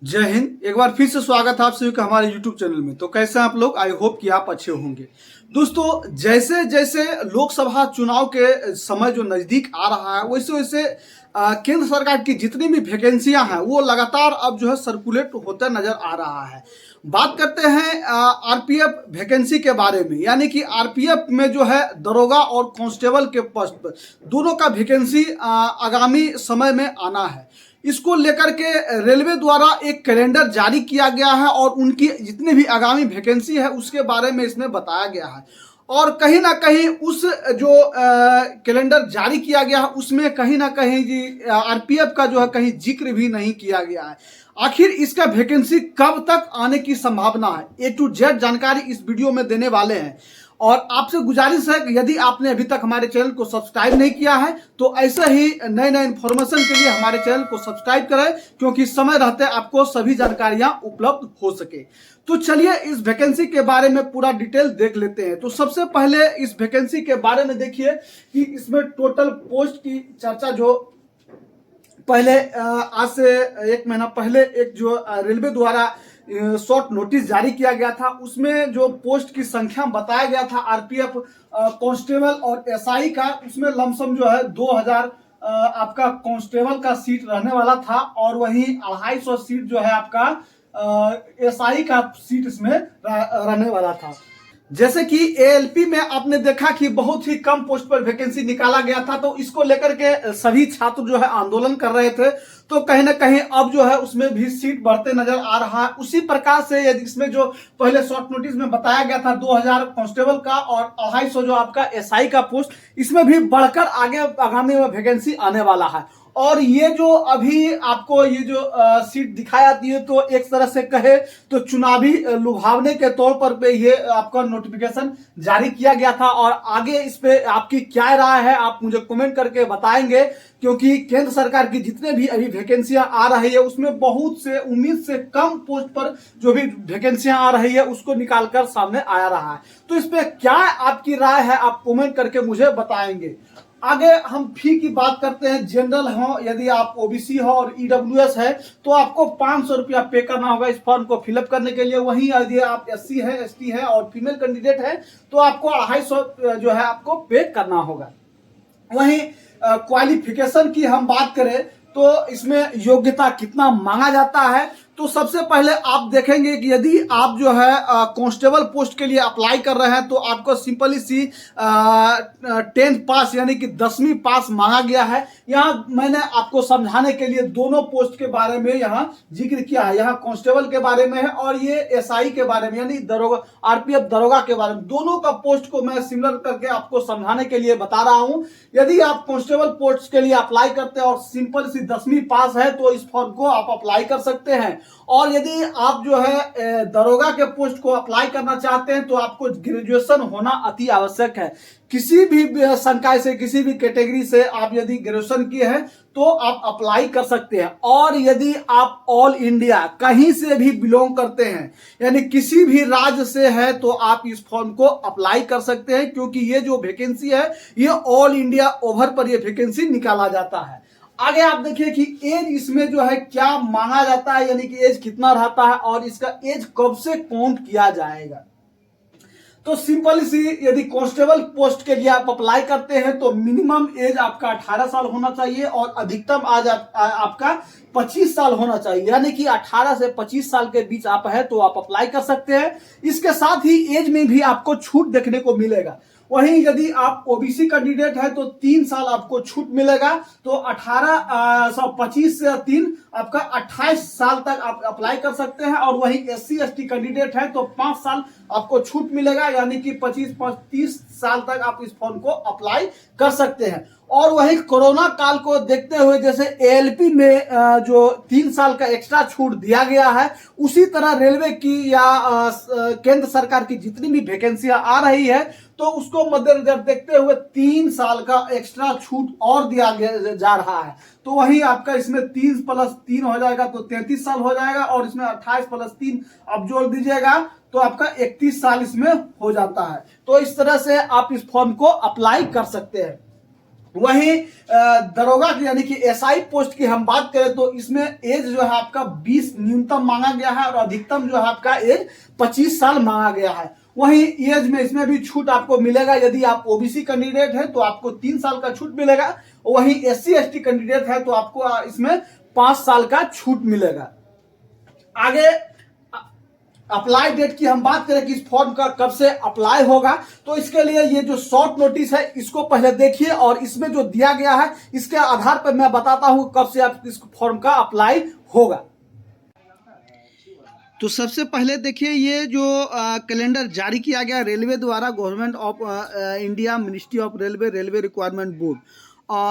जय हिंद। एक बार फिर से स्वागत है आप सभी का हमारे YouTube चैनल में। तो कैसे हैं आप लोग? आई होप कि आप अच्छे होंगे। दोस्तों, जैसे जैसे लोकसभा चुनाव के समय जो नज़दीक आ रहा है वैसे वैसे केंद्र सरकार की जितनी भी वैकेंसियां हैं वो लगातार अब जो है सर्कुलेट होता नजर आ रहा है। बात करते हैं आरपीएफ वैकेंसी के बारे में, यानी कि आरपीएफ में जो है दरोगा और कांस्टेबल के पोस्ट पर दोनों का वैकेंसी आगामी समय में आना है। इसको लेकर के रेलवे द्वारा एक कैलेंडर जारी किया गया है और उनकी जितनी भी आगामी वैकेंसी है उसके बारे में इसमें बताया गया है। और कहीं ना कहीं उस जो कैलेंडर जारी किया गया है उसमें कहीं ना कहीं जी आरपीएफ का जो है कहीं जिक्र भी नहीं किया गया है। आखिर इसका वैकेंसी कब तक आने की संभावना है, ए टू जेड जानकारी इस वीडियो में देने वाले हैं। और आपसे गुजारिश है कि यदि आपने अभी तक हमारे चैनल को सब्सक्राइब नहीं किया है तो ऐसे ही नए नए इन्फॉर्मेशन के लिए हमारे चैनल को सब्सक्राइब करें, क्योंकि समय रहते आपको सभी जानकारियां उपलब्ध हो सके। तो चलिए इस वैकेंसी के बारे में पूरा डिटेल देख लेते हैं। तो सबसे पहले इस वैकेंसी के बारे में देखिए कि इसमें टोटल पोस्ट की चर्चा जो पहले आज से एक महीना पहले एक जो रेलवे द्वारा शॉर्ट नोटिस जारी किया गया था उसमें जो पोस्ट की संख्या बताया गया था आरपीएफ कांस्टेबल और एसआई का, उसमें लमसम जो है 2000 आपका कांस्टेबल का सीट रहने वाला था और वहीं 250 सीट जो है आपका एसआई का सीट इसमें रहने वाला था। जैसे कि एएलपी में आपने देखा कि बहुत ही कम पोस्ट पर वैकेंसी निकाला गया था, तो इसको लेकर के सभी छात्र जो है आंदोलन कर रहे थे। तो कहीं ना कहीं अब जो है उसमें भी सीट बढ़ते नजर आ रहा है। उसी प्रकार से यदि इसमें जो पहले शॉर्ट नोटिस में बताया गया था 2000 कांस्टेबल का और 250 जो आपका एसआई का पोस्ट, इसमें भी बढ़कर आगे आगामी में वैकेंसी आने वाला है। और ये जो अभी आपको ये जो सीट दिखाई आती है तो एक तरह से कहे तो चुनावी लुभावने के तौर पर पे ये आपका नोटिफिकेशन जारी किया गया था। और आगे इस पे आपकी क्या राय है आप मुझे कमेंट करके बताएंगे, क्योंकि केंद्र सरकार की जितने भी अभी वैकेंसियां आ रही है उसमें बहुत से उम्मीद से कम पोस्ट पर जो भी वैकेंसियां आ रही है उसको निकालकर सामने आ रहा है। तो इस पे क्या आपकी राय है आप कमेंट करके मुझे बताएंगे। आगे हम फी की बात करते हैं। जनरल हो, यदि आप ओबीसी हो और ईडब्ल्यूएस है तो आपको 500 रुपया पे करना होगा इस फॉर्म को फिलअप करने के लिए। वहीं यदि आप एससी है, एसटी है और फीमेल कैंडिडेट है तो आपको 250 जो है आपको पे करना होगा। वहीं क्वालिफिकेशन की हम बात करें तो इसमें योग्यता कितना मांगा जाता है, तो सबसे पहले आप देखेंगे कि यदि आप जो है कांस्टेबल पोस्ट के लिए अप्लाई कर रहे हैं तो आपको सिंपली सी 10th पास यानी कि 10वीं पास मांगा गया है। यहाँ मैंने आपको समझाने के लिए दोनों पोस्ट के बारे में यहाँ जिक्र किया है। यहाँ कांस्टेबल के बारे में है और ये एसआई के बारे में यानी दरोगा आरपीएफ दरोगा के बारे में। दोनों का पोस्ट को मैं सिमिलर करके आपको समझाने के लिए बता रहा हूं। यदि आप कांस्टेबल पोस्ट के लिए अप्लाई करते हैं और सिंपल सी 10वीं पास है तो इस फॉर्म को आप अप्लाई कर सकते हैं। और यदि आप जो है दरोगा के पोस्ट को अप्लाई करना चाहते हैं तो आपको ग्रेजुएशन होना अति आवश्यक है। किसी भी संकाय से, किसी भी कैटेगरी से आप यदि ग्रेजुएशन किए हैं तो आप अप्लाई कर सकते हैं। और यदि आप ऑल इंडिया कहीं से भी बिलोंग करते हैं यानी किसी भी राज्य से है तो आप इस फॉर्म को अप्लाई कर सकते हैं, क्योंकि ये जो वैकेंसी है ये ऑल इंडिया ओवर पर ये वैकेंसी निकाला जाता है। आगे आप देखिए कि एज इसमें जो है क्या मांगा जाता है, यानी कि एज कितना रहता है और इसका एज कब से काउंट किया जाएगा। तो सिंपल सी यदि कांस्टेबल पोस्ट के लिए आप अप्लाई करते हैं तो मिनिमम एज आपका 18 साल होना चाहिए और अधिकतम आज आपका 25 साल होना चाहिए, यानी कि 18 से 25 साल के बीच आप है तो आप अप्लाई कर सकते हैं। इसके साथ ही एज में भी आपको छूट देखने को मिलेगा। वहीं यदि आप ओबीसी कैंडिडेट है तो 3 साल आपको छूट मिलेगा। तो 25 से 3 आपका 28 साल तक आप अप्लाई कर सकते हैं। और वहीं एससी एसटी कैंडिडेट है तो 5 साल आपको छूट मिलेगा, यानी कि 25-30 साल तक आप इस फॉर्म को अप्लाई कर सकते हैं। और वही कोरोना काल को देखते हुए जैसे एएलपी में जो 3 साल का एक्स्ट्रा छूट दिया गया है, उसी तरह रेलवे की या केंद्र सरकार की जितनी भी वैकेंसियां आ रही है तो उसको मद्देनजर देखते हुए 3 साल का एक्स्ट्रा छूट और दिया जा रहा है। तो वही आपका इसमें 30+3 हो जाएगा तो 33 साल हो जाएगा और इसमें 28+3 आप जोड़ दीजिएगा तो आपका 31 साल इसमें हो जाता है। तो इस तरह से आप इस फॉर्म को अप्लाई कर सकते हैं। वहीं दरोगा की यानी कि एसआई पोस्ट की हम बात करें तो इसमें एज जो है आपका 20 न्यूनतम मांगा गया है और अधिकतम जो है आपका एज 25 साल मांगा गया है। वहीं एज में इसमें भी छूट आपको मिलेगा, यदि आप ओबीसी कैंडिडेट हैं तो आपको 3 साल का छूट मिलेगा, वहीं एससी एसटी कैंडिडेट है तो आपको इसमें 5 साल का छूट मिलेगा। आगे अप्लाई डेट की हम बात करें कि इस फॉर्म का कब से अप्लाई होगा, तो इसके लिए ये जो शॉर्ट नोटिस है इसको पहले देखिए और इसमें जो दिया गया है इसके आधार पर मैं बताता हूं कब से आप इस फॉर्म का अप्लाई होगा। तो सबसे पहले देखिए ये जो कैलेंडर जारी किया गया रेलवे द्वारा, government of India, ministry of railway, railway requirement board,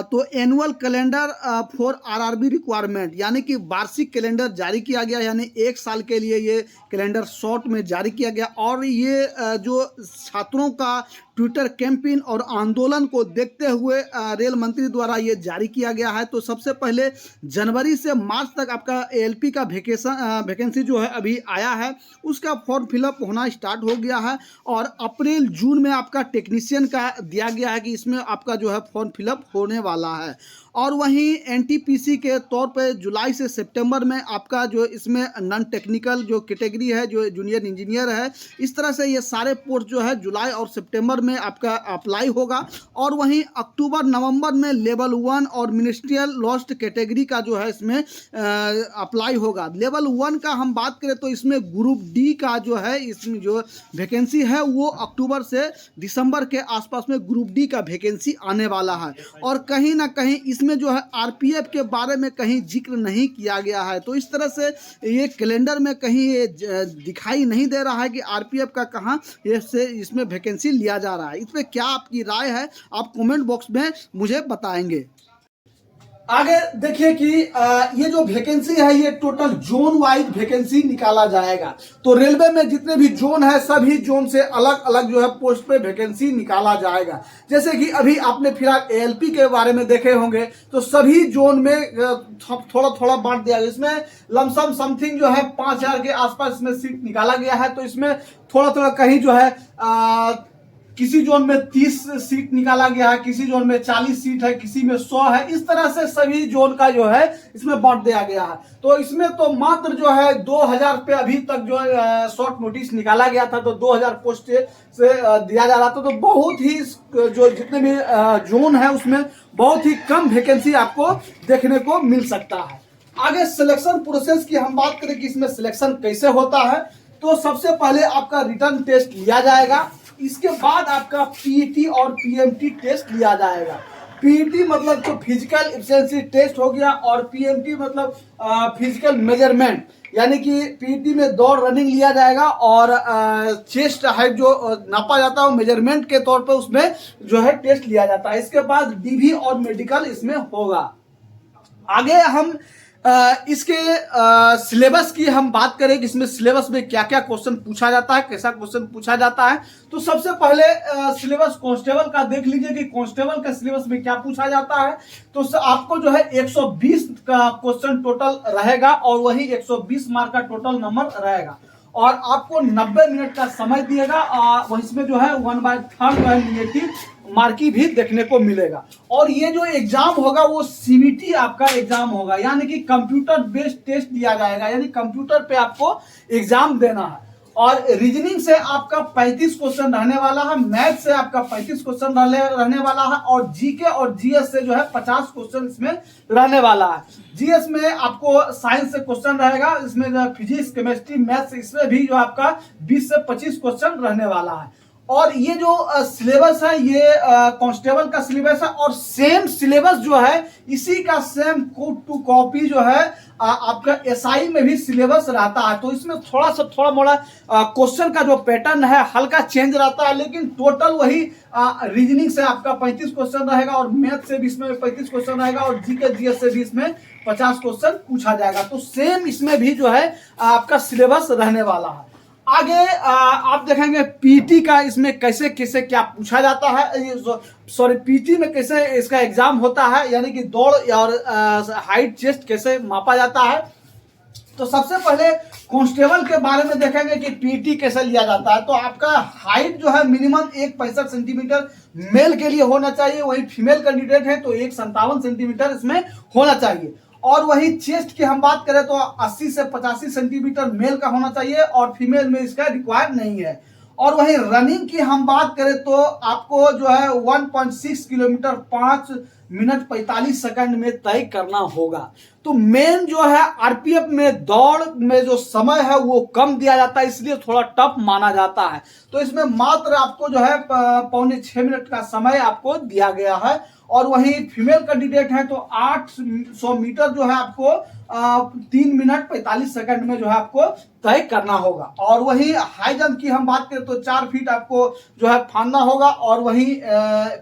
तो annual calendar for RRB requirement यानी कि वार्षिक कैलेंडर जारी किया गया, यानी 1 साल के लिए ये कैलेंडर शॉर्ट में जारी किया गया। और ये जो छात्रों का ट्विटर कैंपेन और आंदोलन को देखते हुए रेल मंत्री द्वारा ये जारी किया गया है। तो सबसे पहले जनवरी से मार्च तक आपका एएलपी का वैकेंसी जो है अभी आया है, उसका फॉर्म फिलअप होना स्टार्ट हो गया है और अप्रैल जून में आपका टेक्नीशियन का दिया गया है कि इसमें आपका जो है फॉर्म फिलअप होने वाला है। और वहीं एनटीपीसी के तौर पे जुलाई से सितंबर में आपका जो इसमें नॉन टेक्निकल जो कैटेगरी है, जो जूनियर इंजीनियर है, इस तरह से ये सारे पोस्ट जो है जुलाई और सितंबर में आपका अप्लाई होगा। और वहीं अक्टूबर नवंबर में लेवल 1 और मिनिस्ट्रियल लॉस्ट कैटेगरी का जो है इसमें अप्लाई होगा। लेवल 1 का हम बात करें तो इसमें ग्रुप डी का जो है इसमें जो वैकेंसी है वो अक्टूबर से दिसंबर के आसपास में ग्रुप डी का वैकेंसी आने वाला है। और कहीं ना कहीं इसमें जो है आरपीएफ के बारे में कहीं जिक्र नहीं किया गया है। तो इस तरह से ये कैलेंडर में कहीं ये दिखाई नहीं दे रहा है कि आरपीएफ का कहाँ से इसमें वैकेंसी लिया जा रहा है। इस पर क्या आपकी राय है, आप कमेंट बॉक्स में मुझे बताएंगे। आगे देखिए कि ये जो वैकेंसी है ये टोटल जोन वाइज वैकेंसी निकाला जाएगा। तो रेलवे में जितने भी जोन है सभी जोन से अलग अलग जो है पोस्ट पे वैकेंसी निकाला जाएगा। जैसे कि अभी आपने फिलहाल एएलपी के बारे में देखे होंगे तो सभी जोन में थोड़ा थोड़ा बांट दिया गया। इसमें लमसम समथिंग जो है 5000 के आसपास इसमें सीट निकाला गया है। तो इसमें थोड़ा थोड़ा कहीं जो है किसी जोन में 30 सीट निकाला गया है, किसी जोन में 40 सीट है, किसी में 100 है। इस तरह से सभी जोन का जो है इसमें बांट दिया गया है। तो इसमें तो मात्र जो है 2000 पे अभी तक जो शॉर्ट नोटिस निकाला गया था, तो 2000 पोस्ट से दिया जा रहा था। तो बहुत ही जो जितने भी जोन है उसमें बहुत ही कम वैकेंसी आपको देखने को मिल सकता है। आगे सिलेक्शन प्रोसेस की हम बात करें कि इसमें सिलेक्शन कैसे होता है, तो सबसे पहले आपका रिटन टेस्ट लिया जाएगा। इसके बाद आपका पीईटी और पीएमटी टेस्ट लिया जाएगा। पीईटी मतलब जो फिजिकल एफिशिएंसी टेस्ट हो गया और पीएमटी मतलब फिजिकल मेजरमेंट, यानी कि पीईटी में दौड़ रनिंग लिया जाएगा और चेस्ट हाइट जो नापा जाता है वो मेजरमेंट के तौर पर उसमें जो है टेस्ट लिया जाता है। इसके बाद डीवी और मेडिकल इसमें होगा। आगे हम इसके सिलेबस की हम बात करें कि इसमें सिलेबस में क्या क्या क्वेश्चन पूछा जाता है, कैसा क्वेश्चन पूछा जाता है। तो सबसे पहले सिलेबस कांस्टेबल का देख लीजिए कि कांस्टेबल का सिलेबस में क्या पूछा जाता है। तो आपको जो है 120 का क्वेश्चन टोटल रहेगा और वही 120 मार्क का टोटल नंबर रहेगा और आपको 90 मिनट का समय दिएगा। और इसमें जो है 1/3 जो है निगेटिव मार्किंग भी देखने को मिलेगा। और ये जो एग्जाम होगा वो सीबीटी आपका एग्जाम होगा, यानी कि कंप्यूटर बेस्ड टेस्ट दिया जाएगा, यानी कंप्यूटर पे आपको एग्जाम देना है। और रीजनिंग से आपका 35 क्वेश्चन रहने वाला है, मैथ से आपका 35 क्वेश्चन रहने वाला है और जीके और जीएस से जो है 50 क्वेश्चन इसमें रहने वाला है। जीएस में आपको साइंस से क्वेश्चन रहेगा, इसमें जो फिजिक्स, केमिस्ट्री, मैथ्स, इसमें भी जो आपका 20 से 25 क्वेश्चन रहने वाला है। और ये जो सिलेबस है ये कांस्टेबल का सिलेबस है और सेम सिलेबस जो है इसी का सेम टू कॉपी जो है आपका एसआई में भी सिलेबस रहता है। तो इसमें थोड़ा मोड़ा क्वेश्चन का जो पैटर्न है हल्का चेंज रहता है, लेकिन टोटल वही रीजनिंग से आपका 35 क्वेश्चन रहेगा और मैथ से भी इसमें 35 क्वेश्चन रहेगा और जीके जीएस से भी इसमें 50 क्वेश्चन पूछा जाएगा। तो सेम इसमें भी जो है आपका सिलेबस रहने वाला है। आगे आप देखेंगे पीटी का इसमें कैसे कैसे क्या पूछा जाता है, सॉरी पीटी में कैसे इसका एग्जाम होता है, यानी कि दौड़ और हाइट चेस्ट कैसे मापा जाता है। तो सबसे पहले कांस्टेबल के बारे में देखेंगे कि पीटी कैसे लिया जाता है। तो आपका हाइट जो है मिनिमम 1.65 सेंटीमीटर मेल के लिए होना चाहिए, वही फीमेल कैंडिडेट है तो 1.57 सेंटीमीटर इसमें होना चाहिए। और वही चेस्ट की हम बात करें तो 80 से 85 सेंटीमीटर मेल का होना चाहिए और फीमेल में इसका रिक्वायर्ड नहीं है। और वही रनिंग की हम बात करें तो आपको जो है 1.6 किलोमीटर 5 मिनट 45 सेकंड में तय करना होगा। तो मेन जो है आरपीएफ में दौड़ में जो समय है वो कम दिया जाता है, इसलिए थोड़ा टफ माना जाता है। तो इसमें मात्र आपको जो है 6.25 मिनट का समय आपको दिया गया है। और वही फीमेल कैंडिडेट है तो 800 मीटर जो है आपको 3 मिनट 45 सेकंड में जो है आपको तय करना होगा। और वही हाई जंप की हम बात करें तो 4 फीट आपको जो है फांदना होगा। और वही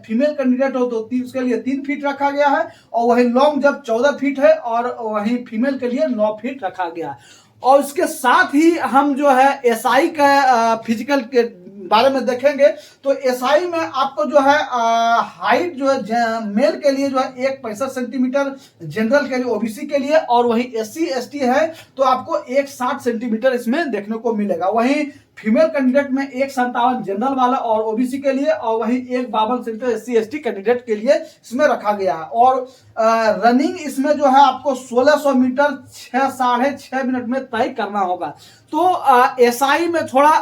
फीमेल कैंडिडेट हो तो उसके लिए 3 फीट रखा गया है। और वही लॉन्ग जंप 14 फीट है और वही फीमेल के लिए 9 फीट रखा गया है। और इसके साथ ही हम जो है एसआई का फिजिकल के बारे में देखेंगे तो एसआई में आपको जो है हाइट जो है मेल के लिए जो है 1.65 सेंटीमीटर, जनरल के लिए ओबीसी के लिए, और वही एससी एसटी है तो आपको 1.60 सेंटीमीटर इसमें देखने को मिलेगा। वही फीमेल कैंडिडेट में 1.57 जनरल वाला और ओबीसी के लिए, और वही 1.52 सेंटीमीटर एससी एसटी कैंडिडेट के लिए इसमें रखा गया है। और रनिंग इसमें जो है आपको 1600 मीटर 6.5 मिनट में तय करना होगा। तो एसआई में थोड़ा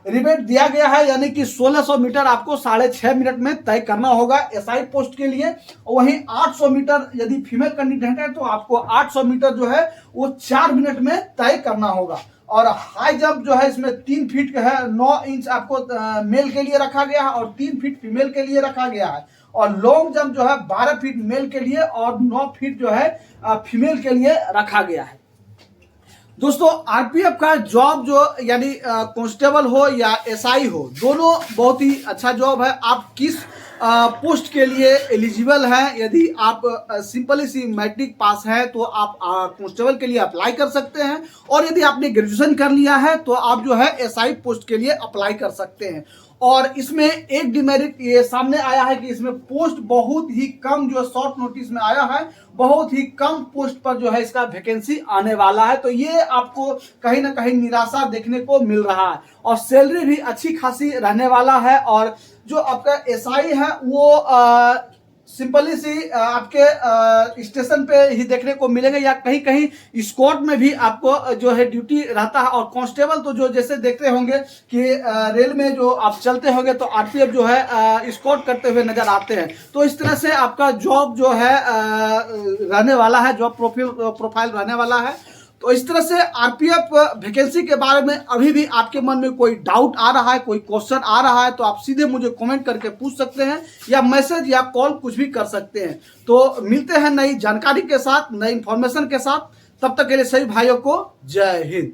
रिबेट दिया गया है, यानी कि 1600 मीटर आपको 6.5 मिनट में तय करना होगा एसआई पोस्ट के लिए। वहीं 800 मीटर यदि फीमेल कैंडिडेट है तो आपको 800 मीटर जो है वो 4 मिनट में तय करना होगा। और हाई जंप जो है इसमें 3 फीट का है, 9 इंच आपको मेल के लिए रखा गया है और 3 फीट फीमेल के लिए रखा गया है। और लॉन्ग जंप जो है 12 फीट मेल के लिए और 9 फीट जो है फीमेल के लिए रखा गया है। दोस्तों आरपीएफ का जॉब जो यानी कांस्टेबल हो या एसआई हो, दोनों बहुत ही अच्छा जॉब है। आप किस पोस्ट के लिए एलिजिबल हैं, यदि आप सिंपली सी मैट्रिक पास है तो आप कांस्टेबल के लिए अप्लाई कर सकते हैं। और यदि आपने ग्रेजुएशन कर लिया है तो आप जो है एसआई पोस्ट के लिए अप्लाई कर सकते हैं। और इसमें एक डिमेरिट ये सामने आया है कि इसमें पोस्ट बहुत ही कम जो शॉर्ट नोटिस में आया है, बहुत ही कम पोस्ट पर जो है इसका वैकेंसी आने वाला है। तो ये आपको कहीं ना कहीं निराशा देखने को मिल रहा है। और सैलरी भी अच्छी खासी रहने वाला है। और जो आपका एसआई है वो सिंपली सी आपके स्टेशन पे ही देखने को मिलेंगे या कहीं कहीं स्क्वाड में भी आपको जो है ड्यूटी रहता है। और कांस्टेबल तो जो जैसे देखते होंगे कि रेल में जो आप चलते होंगे तो आरपीएफ जो है स्क्वाड करते हुए नजर आते हैं। तो इस तरह से आपका जॉब जो है रहने वाला है, जॉब प्रोफाइल रहने वाला है। तो इस तरह से आरपीएफ वैकेंसी के बारे में अभी भी आपके मन में कोई डाउट आ रहा है, कोई क्वेश्चन आ रहा है तो आप सीधे मुझे कमेंट करके पूछ सकते हैं या मैसेज या कॉल कुछ भी कर सकते हैं। तो मिलते हैं नई जानकारी के साथ, नई इंफॉर्मेशन के साथ। तब तक के लिए सभी भाइयों को जय हिंद।